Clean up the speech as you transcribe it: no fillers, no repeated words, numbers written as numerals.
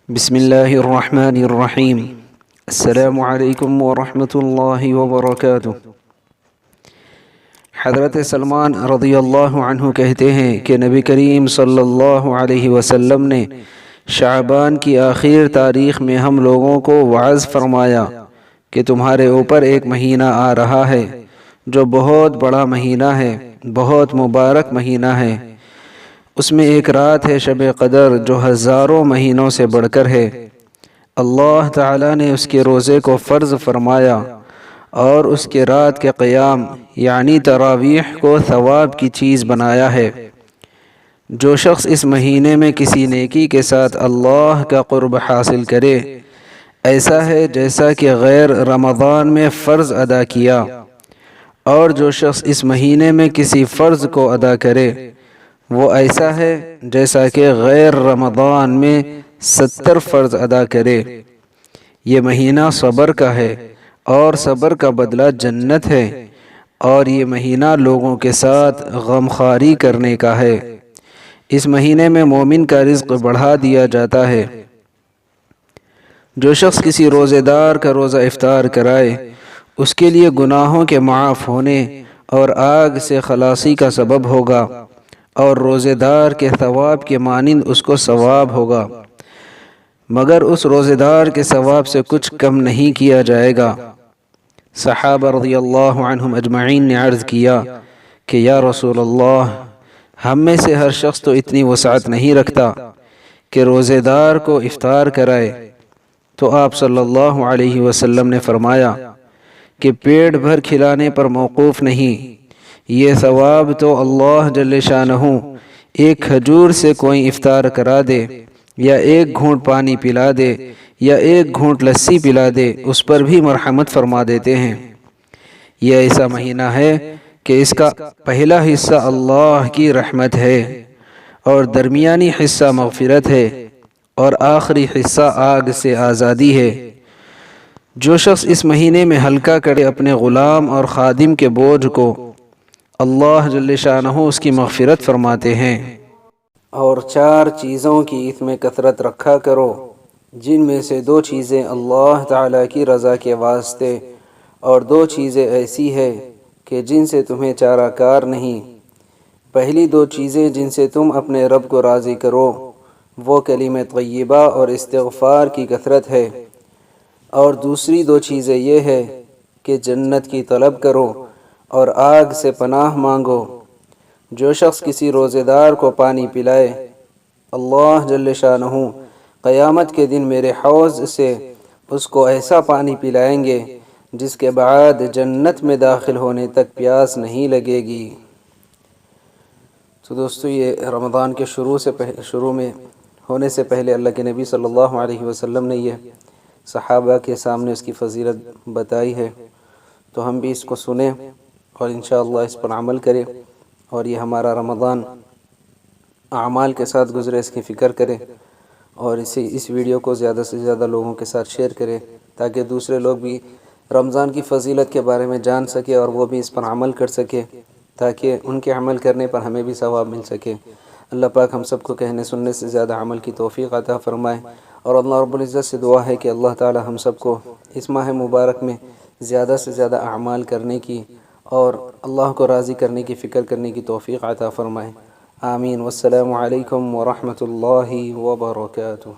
بسم اللہ الرحمن الرحیم۔ السلام علیکم ورحمۃ اللہ وبرکاتہ۔ حضرت سلمان رضی اللہ عنہ کہتے ہیں کہ نبی کریم صلی اللہ علیہ وسلم نے شعبان کی آخر تاریخ میں ہم لوگوں کو وعظ فرمایا کہ تمہارے اوپر ایک مہینہ آ رہا ہے جو بہت بڑا مہینہ ہے، بہت مبارک مہینہ ہے۔ اس میں ایک رات ہے شب قدر جو ہزاروں مہینوں سے بڑھ کر ہے۔ اللہ تعالیٰ نے اس کے روزے کو فرض فرمایا اور اس کے رات کے قیام یعنی تراویح کو ثواب کی چیز بنایا ہے۔ جو شخص اس مہینے میں کسی نیکی کے ساتھ اللہ کا قرب حاصل کرے، ایسا ہے جیسا کہ غیر رمضان میں فرض ادا کیا، اور جو شخص اس مہینے میں کسی فرض کو ادا کرے وہ ایسا ہے جیسا کہ غیر رمضان میں 70 فرض ادا کرے۔ یہ مہینہ صبر کا ہے اور صبر کا بدلہ جنت ہے، اور یہ مہینہ لوگوں کے ساتھ غمخواری کرنے کا ہے۔ اس مہینے میں مومن کا رزق بڑھا دیا جاتا ہے۔ جو شخص کسی روزے دار کا روزہ افطار کرائے، اس کے لیے گناہوں کے معاف ہونے اور آگ سے خلاصی کا سبب ہوگا، اور روزے دار کے ثواب کے مانند اس کو ثواب ہوگا، مگر اس روزے دار کے ثواب سے کچھ کم نہیں کیا جائے گا۔ صحابہ رضی اللہ عنہم اجمعین نے عرض کیا کہ یا رسول اللہ، ہم میں سے ہر شخص تو اتنی وسعت نہیں رکھتا کہ روزے دار کو افطار کرائے۔ تو آپ صلی اللہ علیہ وسلم نے فرمایا کہ پیٹ بھر کھلانے پر موقوف نہیں، یہ ثواب تو اللہ جل شانہ ایک کھجور سے کوئی افطار کرا دے، یا ایک گھونٹ پانی پلا دے، یا ایک گھونٹ لسی پلا دے، اس پر بھی مرحمت فرما دیتے ہیں۔ یہ ایسا مہینہ ہے کہ اس کا پہلا حصہ اللہ کی رحمت ہے، اور درمیانی حصہ مغفرت ہے، اور آخری حصہ آگ سے آزادی ہے۔ جو شخص اس مہینے میں ہلکا کرے اپنے غلام اور خادم کے بوجھ کو، اللہ جل شانہ اس کی مغفرت فرماتے ہیں۔ اور 4 چیزوں کی اس میں کثرت رکھا کرو، جن میں سے 2 چیزیں اللہ تعالیٰ کی رضا کے واسطے، اور 2 چیزیں ایسی ہے کہ جن سے تمہیں چارہ کار نہیں۔ پہلی 2 چیزیں جن سے تم اپنے رب کو راضی کرو وہ کلمہ طیبہ اور استغفار کی کثرت ہے، اور دوسری 2 چیزیں یہ ہے کہ جنت کی طلب کرو اور آگ سے پناہ مانگو۔ جو شخص کسی روزے دار کو پانی پلائے، اللہ جل شانہ قیامت کے دن میرے حوض سے اس کو ایسا پانی پلائیں گے جس کے بعد جنت میں داخل ہونے تک پیاس نہیں لگے گی۔ تو دوستو، یہ رمضان کے شروع میں ہونے سے پہلے اللہ کے نبی صلی اللہ علیہ وسلم نے یہ صحابہ کے سامنے اس کی فضیلت بتائی ہے، تو ہم بھی اس کو سنیں اور انشاءاللہ اس پر عمل کریں، اور یہ ہمارا رمضان اعمال کے ساتھ گزرے اس کی فکر کریں، اور اس ویڈیو کو زیادہ سے زیادہ لوگوں کے ساتھ شیئر کریں تاکہ دوسرے لوگ بھی رمضان کی فضیلت کے بارے میں جان سکے اور وہ بھی اس پر عمل کر سکے، تاکہ ان کے عمل کرنے پر ہمیں بھی ثواب مل سکے۔ اللہ پاک ہم سب کو کہنے سننے سے زیادہ عمل کی توفیق عطا فرمائے، اور اللہ رب العزت سے دعا ہے کہ اللہ تعالی ہم سب کو اس ماہ مبارک میں زیادہ سے زیادہ اعمال کرنے کی اور اللہ کو راضی کرنے کی فکر کرنے کی توفیق عطا فرمائے۔ آمین۔ والسلام علیکم ورحمۃ اللہ وبرکاتہ۔